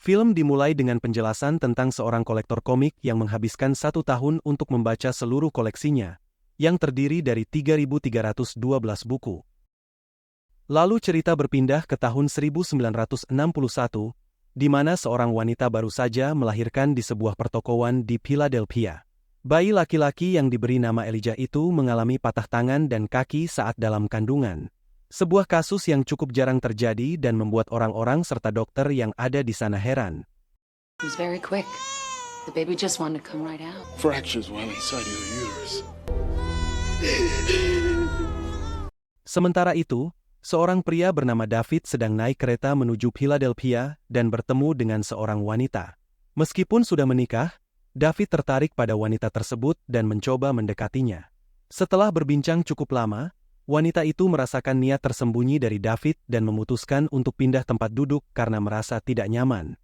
Film dimulai dengan penjelasan tentang seorang kolektor komik yang menghabiskan 1 tahun untuk membaca seluruh koleksinya, yang terdiri dari 3.312 buku. Lalu cerita berpindah ke tahun 1961, di mana seorang wanita baru saja melahirkan di sebuah pertokoan di Philadelphia. Bayi laki-laki yang diberi nama Elijah itu mengalami patah tangan dan kaki saat dalam kandungan. Sebuah kasus yang cukup jarang terjadi dan membuat orang-orang serta dokter yang ada di sana heran. It was very quick. The baby just wanted to come right out. Fractures while inside your uterus. Sementara itu, seorang pria bernama David sedang naik kereta menuju Philadelphia dan bertemu dengan seorang wanita. Meskipun sudah menikah, David tertarik pada wanita tersebut dan mencoba mendekatinya. Setelah berbincang cukup lama, wanita itu merasakan niat tersembunyi dari David dan memutuskan untuk pindah tempat duduk karena merasa tidak nyaman.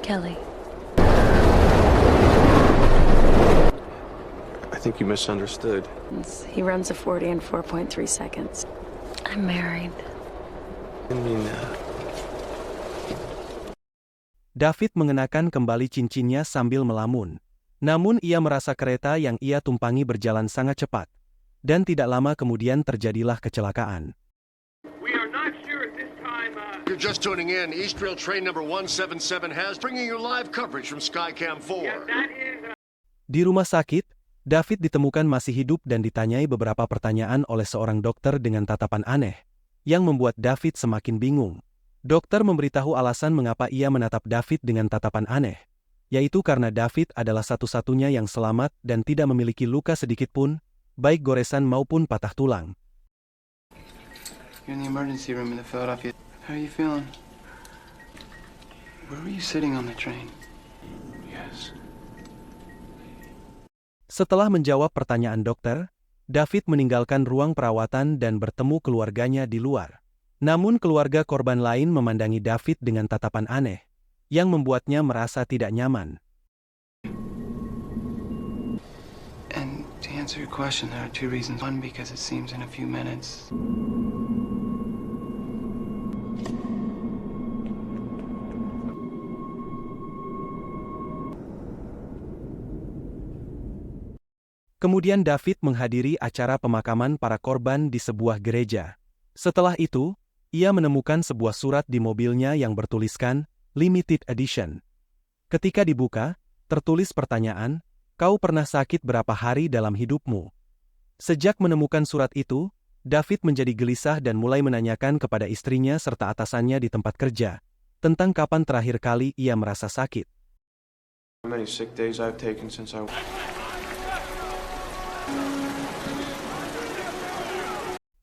Kelly. I think you misunderstood. He runs a 40 in 4.3 seconds. I'm married. I mean that. David mengenakan kembali cincinnya sambil melamun. Namun ia merasa kereta yang ia tumpangi berjalan sangat cepat. Dan tidak lama kemudian terjadilah kecelakaan. We are not sure at this time. You're just tuning in. East Rail train number 177 has bringing you live coverage from Skycam 4. That is. Di rumah sakit, David ditemukan masih hidup dan ditanyai beberapa pertanyaan oleh seorang dokter dengan tatapan aneh, yang membuat David semakin bingung. Dokter memberitahu alasan mengapa ia menatap David dengan tatapan aneh, yaitu karena David adalah satu-satunya yang selamat dan tidak memiliki luka sedikitpun, baik goresan maupun patah tulang. You're in the emergency room in the Philadelphia. How are you feeling? Where were you sitting on the train? Yes. Setelah menjawab pertanyaan dokter, David meninggalkan ruang perawatan dan bertemu keluarganya di luar. Namun keluarga korban lain memandangi David dengan tatapan aneh, yang membuatnya merasa tidak nyaman. And to answer your question, there are two reasons. One, because it seems in a few minutes. Kemudian David menghadiri acara pemakaman para korban di sebuah gereja. Setelah itu, ia menemukan sebuah surat di mobilnya yang bertuliskan Limited Edition. Ketika dibuka, tertulis pertanyaan, "Kau pernah sakit berapa hari dalam hidupmu?" Sejak menemukan surat itu, David menjadi gelisah dan mulai menanyakan kepada istrinya serta atasannya di tempat kerja, tentang kapan terakhir kali ia merasa sakit. How many sick days I've taken since I...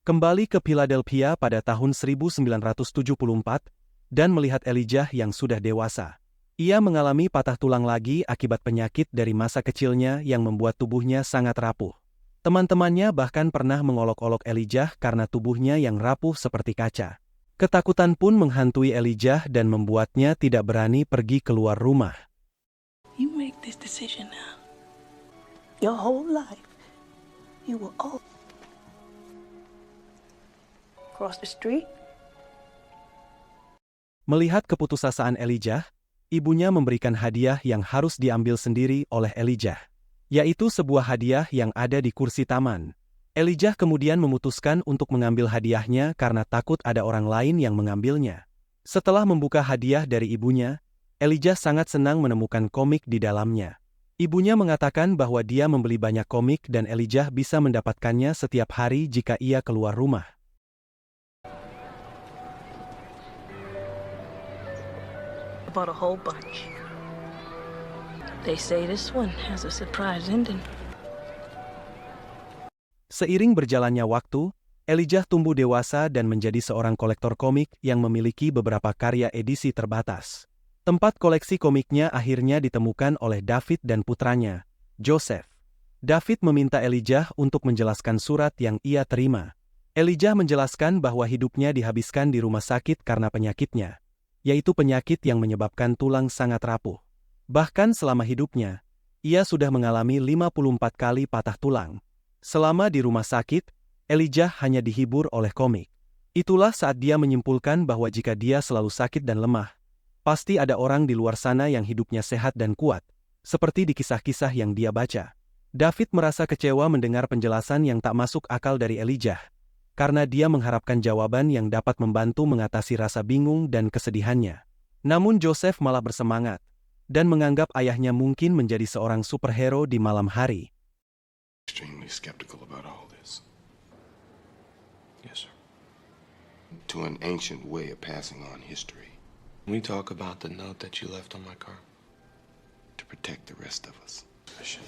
Kembali ke Philadelphia pada tahun 1974, dan melihat Elijah yang sudah dewasa. Ia mengalami patah tulang lagi akibat penyakit dari masa kecilnya yang membuat tubuhnya sangat rapuh. Teman-temannya bahkan pernah mengolok-olok Elijah karena tubuhnya yang rapuh seperti kaca. Ketakutan pun menghantui Elijah dan membuatnya tidak berani pergi keluar rumah. You make this decision now. Your whole life, you will all cross the street. Melihat keputusasaan Elijah, ibunya memberikan hadiah yang harus diambil sendiri oleh Elijah, yaitu sebuah hadiah yang ada di kursi taman. Elijah kemudian memutuskan untuk mengambil hadiahnya karena takut ada orang lain yang mengambilnya. Setelah membuka hadiah dari ibunya, Elijah sangat senang menemukan komik di dalamnya. Ibunya mengatakan bahwa dia membeli banyak komik dan Elijah bisa mendapatkannya setiap hari jika ia keluar rumah. Bought a whole bunch. They say this one has a surprise ending. Seiring berjalannya waktu, Elijah tumbuh dewasa dan menjadi seorang kolektor komik yang memiliki beberapa karya edisi terbatas. Tempat koleksi komiknya akhirnya ditemukan oleh David dan putranya, Joseph. David meminta Elijah untuk menjelaskan surat yang ia terima. Elijah menjelaskan bahwa hidupnya dihabiskan di rumah sakit karena penyakitnya, yaitu penyakit yang menyebabkan tulang sangat rapuh. Bahkan selama hidupnya, ia sudah mengalami 54 kali patah tulang. Selama di rumah sakit, Elijah hanya dihibur oleh komik. Itulah saat dia menyimpulkan bahwa jika dia selalu sakit dan lemah, pasti ada orang di luar sana yang hidupnya sehat dan kuat, seperti di kisah-kisah yang dia baca. David merasa kecewa mendengar penjelasan yang tak masuk akal dari Elijah, karena dia mengharapkan jawaban yang dapat membantu mengatasi rasa bingung dan kesedihannya. Namun Joseph malah bersemangat, dan menganggap ayahnya mungkin menjadi seorang superhero di malam hari. Extremely skeptical about all this. Yes, sir. To an ancient way of passing on history. Can we talk about the note that you left on my car? To protect the rest of us. I should.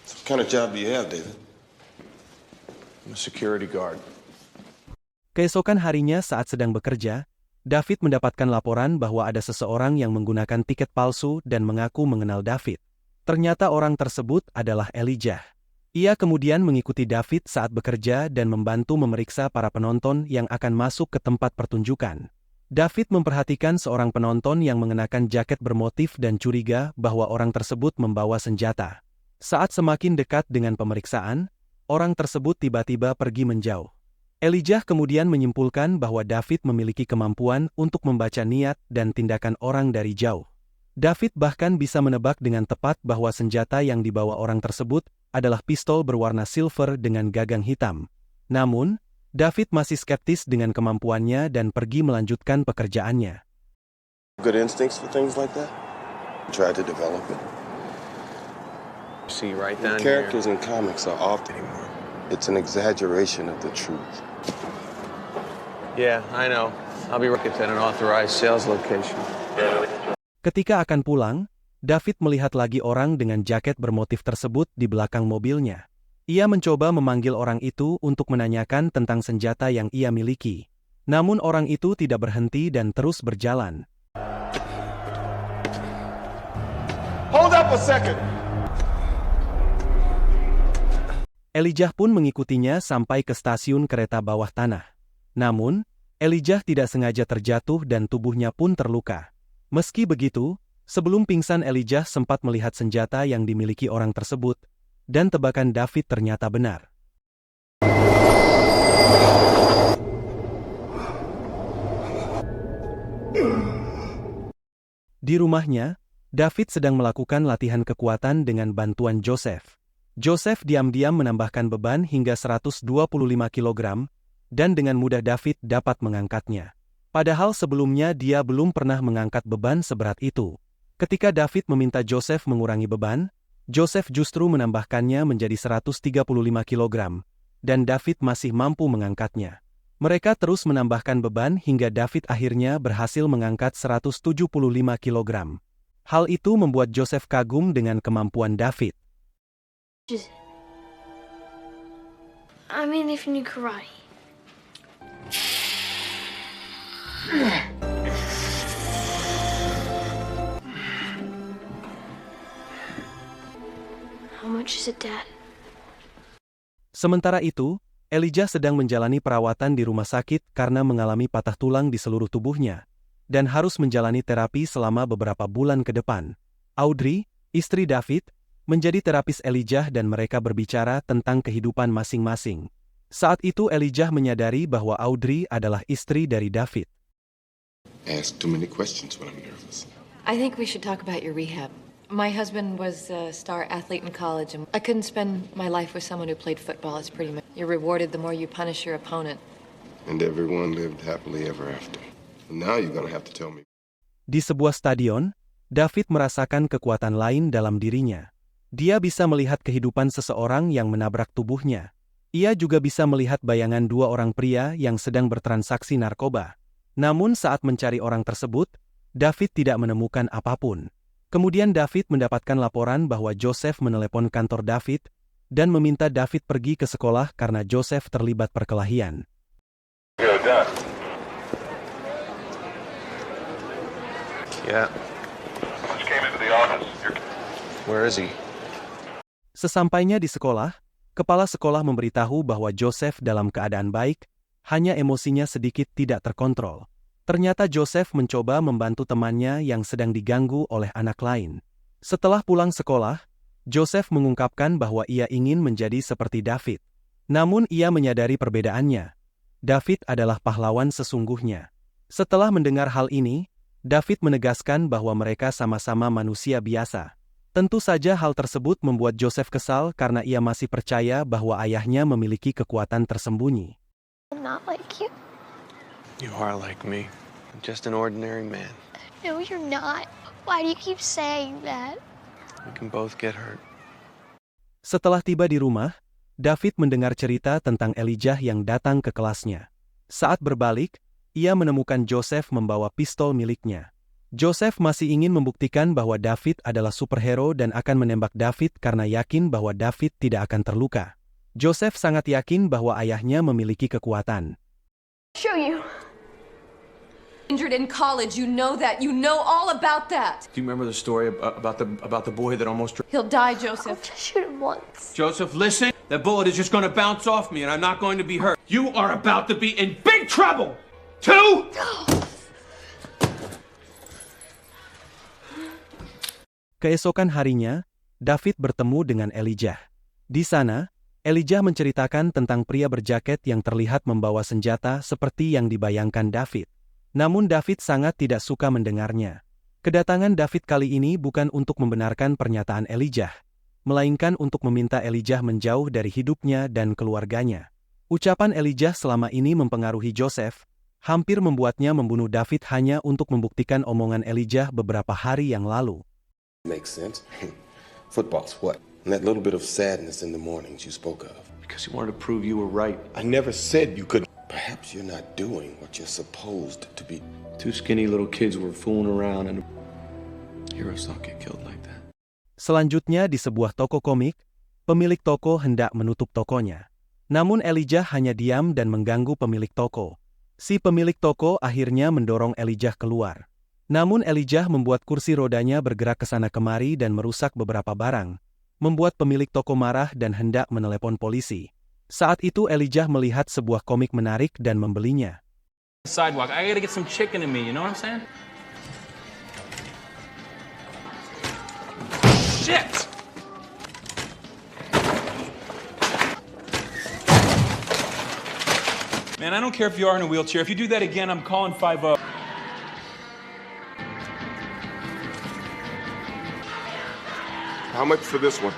What kind of job do you have, David? I'm a security guard. Keesokan harinya saat sedang bekerja, David mendapatkan laporan bahwa ada seseorang yang menggunakan tiket palsu dan mengaku mengenal David. Ternyata orang tersebut adalah Elijah. Ia kemudian mengikuti David saat bekerja dan membantu memeriksa para penonton yang akan masuk ke tempat pertunjukan. David memperhatikan seorang penonton yang mengenakan jaket bermotif dan curiga bahwa orang tersebut membawa senjata. Saat semakin dekat dengan pemeriksaan, orang tersebut tiba-tiba pergi menjauh. Elijah kemudian menyimpulkan bahwa David memiliki kemampuan untuk membaca niat dan tindakan orang dari jauh. David bahkan bisa menebak dengan tepat bahwa senjata yang dibawa orang tersebut adalah pistol berwarna silver dengan gagang hitam. Namun, David masih skeptis dengan kemampuannya dan pergi melanjutkan pekerjaannya. Good instincts for things like that? Try to develop it. See, right down here. Characters in comics are often anymore. It's an exaggeration of the truth. Yeah, I know. I'll be working at an authorized sales location. Ketika akan pulang, David melihat lagi orang dengan jaket bermotif tersebut di belakang mobilnya. Ia mencoba memanggil orang itu untuk menanyakan tentang senjata yang ia miliki. Namun orang itu tidak berhenti dan terus berjalan. Hold up a second! Elijah pun mengikutinya sampai ke stasiun kereta bawah tanah. Namun, Elijah tidak sengaja terjatuh dan tubuhnya pun terluka. Meski begitu, sebelum pingsan Elijah sempat melihat senjata yang dimiliki orang tersebut, dan tebakan David ternyata benar. Di rumahnya, David sedang melakukan latihan kekuatan dengan bantuan Joseph. Joseph diam-diam menambahkan beban hingga 125 kg, dan dengan mudah David dapat mengangkatnya. Padahal sebelumnya dia belum pernah mengangkat beban seberat itu. Ketika David meminta Joseph mengurangi beban, Joseph justru menambahkannya menjadi 135 kg, dan David masih mampu mengangkatnya. Mereka terus menambahkan beban hingga David akhirnya berhasil mengangkat 175 kg. Hal itu membuat Joseph kagum dengan kemampuan David. I mean, if you knew karate. How much is it, Dad? Sementara itu, Elijah sedang menjalani perawatan di rumah sakit karena mengalami patah tulang di seluruh tubuhnya, dan harus menjalani terapi selama beberapa bulan ke depan. Audrey, istri David, menjadi terapis Elijah dan mereka berbicara tentang kehidupan masing-masing. Saat itu Elijah menyadari bahwa Audrey adalah istri dari David. Ask too many questions when I'm nervous. I think we should talk about your rehab. My husband was a star athlete in college, and I couldn't spend my life with someone who played football. It's pretty much you're rewarded the more you punish your opponent. And everyone lived happily ever after. Now you're gonna have to tell me. Di sebuah stadion, David merasakan kekuatan lain dalam dirinya. Dia bisa melihat kehidupan seseorang yang menabrak tubuhnya. Ia juga bisa melihat bayangan dua orang pria yang sedang bertransaksi narkoba. Namun saat mencari orang tersebut, David tidak menemukan apapun. Kemudian David mendapatkan laporan bahwa Joseph menelepon kantor David dan meminta David pergi ke sekolah karena Joseph terlibat perkelahian. Yeah. Just came into the office. Where is he? Sesampainya di sekolah, kepala sekolah memberitahu bahwa Joseph dalam keadaan baik, hanya emosinya sedikit tidak terkontrol. Ternyata Joseph mencoba membantu temannya yang sedang diganggu oleh anak lain. Setelah pulang sekolah, Joseph mengungkapkan bahwa ia ingin menjadi seperti David. Namun ia menyadari perbedaannya. David adalah pahlawan sesungguhnya. Setelah mendengar hal ini, David menegaskan bahwa mereka sama-sama manusia biasa. Tentu saja hal tersebut membuat Joseph kesal karena ia masih percaya bahwa ayahnya memiliki kekuatan tersembunyi. I'm not like you. You are like me. I'm just an ordinary man. No, you're not. Why do you keep saying that? We can both get hurt. Setelah tiba di rumah, David mendengar cerita tentang Elijah yang datang ke kelasnya. Saat berbalik, ia menemukan Joseph membawa pistol miliknya. Joseph masih ingin membuktikan bahwa David adalah superhero dan akan menembak David karena yakin bahwa David tidak akan terluka. Joseph sangat yakin bahwa ayahnya memiliki kekuatan. Show you. Injured in college, you know that. You know all about that. Do you remember the story about the boy that almost... He'll die, I'll Joseph. just shoot him once. Joseph, listen. That bullet is just going to bounce off me and I'm not going to be hurt. You are about to be in big trouble. Two? Keesokan harinya, David bertemu dengan Elijah. Di sana, Elijah menceritakan tentang pria berjaket yang terlihat membawa senjata seperti yang dibayangkan David. Namun David sangat tidak suka mendengarnya. Kedatangan David kali ini bukan untuk membenarkan pernyataan Elijah, melainkan untuk meminta Elijah menjauh dari hidupnya dan keluarganya. Ucapan Elijah selama ini mempengaruhi Joseph, hampir membuatnya membunuh David hanya untuk membuktikan omongan Elijah beberapa hari yang lalu. Makes sense. Football's what? And that little bit of sadness in the mornings you spoke of. Because you wanted to prove you were right. I never said you couldn't. Perhaps you're not doing what you're supposed to be. Two skinny little kids were fooling around and heroes don't get killed like that. Selanjutnya di sebuah toko komik, pemilik toko hendak menutup tokonya. Namun Elijah hanya diam dan mengganggu pemilik toko. Si pemilik toko akhirnya mendorong Elijah keluar. Namun Elijah membuat kursi rodanya bergerak ke sana kemari dan merusak beberapa barang, membuat pemilik toko marah dan hendak menelepon polisi. Saat itu Elijah melihat sebuah komik menarik dan membelinya. Sidewalk. I gotta get some chicken in me, you know what I'm saying? Shit! Man, I don't care if you are in a wheelchair. If you do that again, I'm calling 5-0. How much for this one?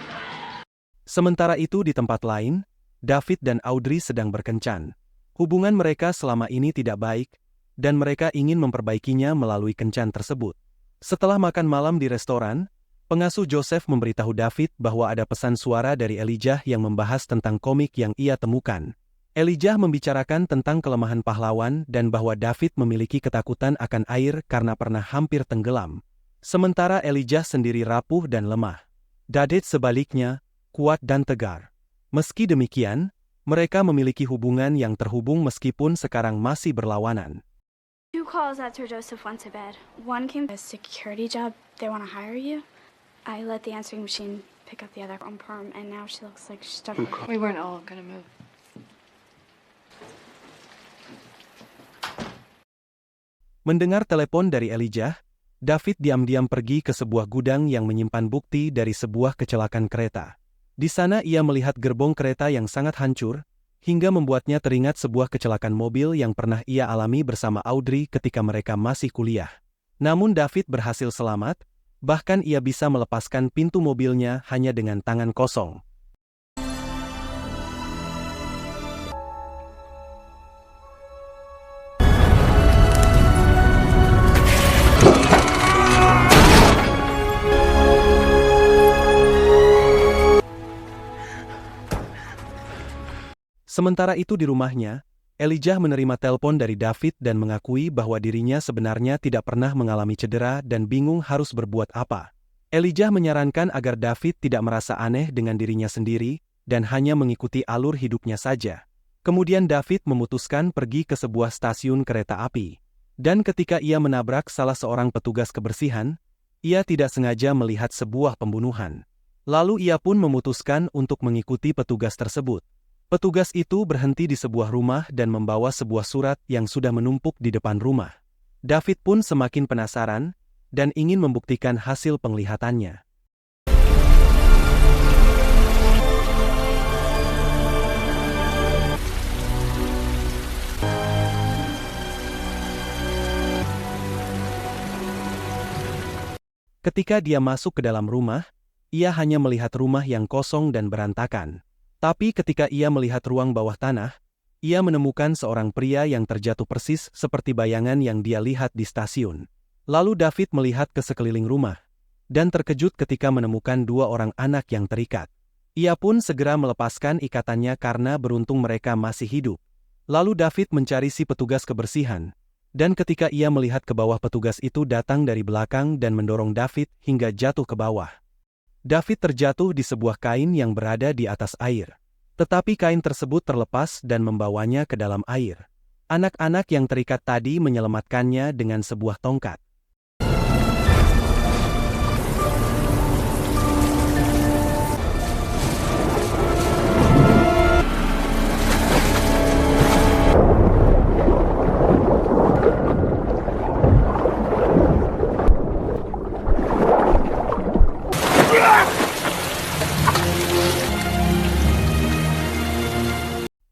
Sementara itu di tempat lain, David dan Audrey sedang berkencan. Hubungan mereka selama ini tidak baik, dan mereka ingin memperbaikinya melalui kencan tersebut. Setelah makan malam di restoran, pengasuh Joseph memberitahu David bahwa ada pesan suara dari Elijah yang membahas tentang komik yang ia temukan. Elijah membicarakan tentang kelemahan pahlawan dan bahwa David memiliki ketakutan akan air karena pernah hampir tenggelam. Sementara Elijah sendiri rapuh dan lemah. David sebaliknya, kuat dan tegar. Meski demikian, mereka memiliki hubungan yang terhubung meskipun sekarang masih berlawanan. Two calls after Joseph went to bed. One came a security job. They want to hire you. I let the answering machine pick up the other on perm, and now she looks like she's stuck. We weren't all gonna move. Mendengar telepon dari Elijah, David diam-diam pergi ke sebuah gudang yang menyimpan bukti dari sebuah kecelakaan kereta. Di sana ia melihat gerbong kereta yang sangat hancur, hingga membuatnya teringat sebuah kecelakaan mobil yang pernah ia alami bersama Audrey ketika mereka masih kuliah. Namun David berhasil selamat, bahkan ia bisa melepaskan pintu mobilnya hanya dengan tangan kosong. Sementara itu di rumahnya, Elijah menerima telepon dari David dan mengakui bahwa dirinya sebenarnya tidak pernah mengalami cedera dan bingung harus berbuat apa. Elijah menyarankan agar David tidak merasa aneh dengan dirinya sendiri dan hanya mengikuti alur hidupnya saja. Kemudian David memutuskan pergi ke sebuah stasiun kereta api. Dan ketika ia menabrak salah seorang petugas kebersihan, ia tidak sengaja melihat sebuah pembunuhan. Lalu ia pun memutuskan untuk mengikuti petugas tersebut. Petugas itu berhenti di sebuah rumah dan membawa sebuah surat yang sudah menumpuk di depan rumah. David pun semakin penasaran dan ingin membuktikan hasil penglihatannya. Ketika dia masuk ke dalam rumah, ia hanya melihat rumah yang kosong dan berantakan. Tapi ketika ia melihat ruang bawah tanah, ia menemukan seorang pria yang terjatuh persis seperti bayangan yang dia lihat di stasiun. Lalu David melihat ke sekeliling rumah, dan terkejut ketika menemukan 2 orang anak yang terikat. Ia pun segera melepaskan ikatannya karena beruntung mereka masih hidup. Lalu David mencari si petugas kebersihan, dan ketika ia melihat ke bawah, petugas itu datang dari belakang dan mendorong David hingga jatuh ke bawah. David terjatuh di sebuah kain yang berada di atas air. Tetapi kain tersebut terlepas dan membawanya ke dalam air. Anak-anak yang terikat tadi menyelamatkannya dengan sebuah tongkat.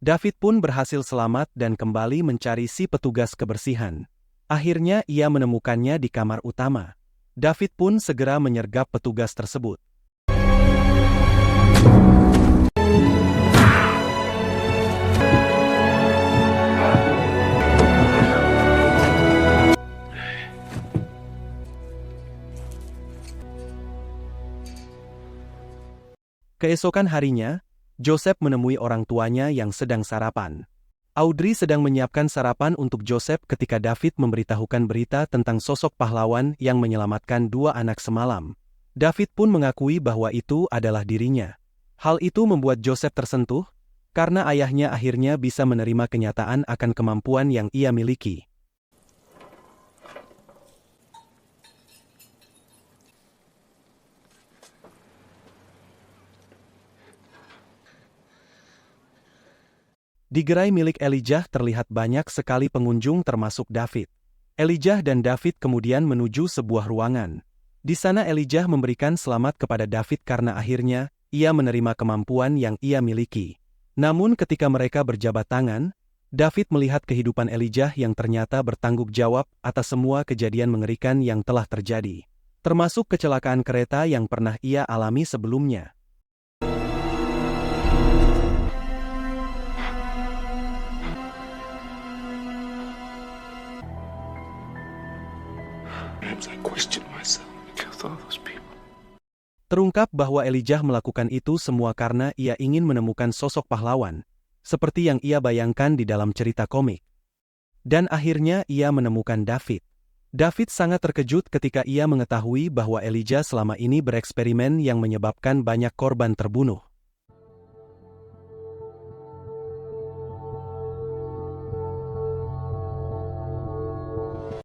David pun berhasil selamat dan kembali mencari si petugas kebersihan. Akhirnya ia menemukannya di kamar utama. David pun segera menyergap petugas tersebut. Keesokan harinya, Joseph menemui orang tuanya yang sedang sarapan. Audrey sedang menyiapkan sarapan untuk Joseph ketika David memberitahukan berita tentang sosok pahlawan yang menyelamatkan 2 anak semalam. David pun mengakui bahwa itu adalah dirinya. Hal itu membuat Joseph tersentuh, karena ayahnya akhirnya bisa menerima kenyataan akan kemampuan yang ia miliki. Di gerai milik Elijah terlihat banyak sekali pengunjung termasuk David. Elijah dan David kemudian menuju sebuah ruangan. Di sana Elijah memberikan selamat kepada David karena akhirnya ia menerima kemampuan yang ia miliki. Namun ketika mereka berjabat tangan, David melihat kehidupan Elijah yang ternyata bertanggung jawab atas semua kejadian mengerikan yang telah terjadi, termasuk kecelakaan kereta yang pernah ia alami sebelumnya. Terungkap bahwa Elijah melakukan itu semua karena ia ingin menemukan sosok pahlawan, seperti yang ia bayangkan di dalam cerita komik. Dan akhirnya ia menemukan David. David sangat terkejut ketika ia mengetahui bahwa Elijah selama ini bereksperimen yang menyebabkan banyak korban terbunuh.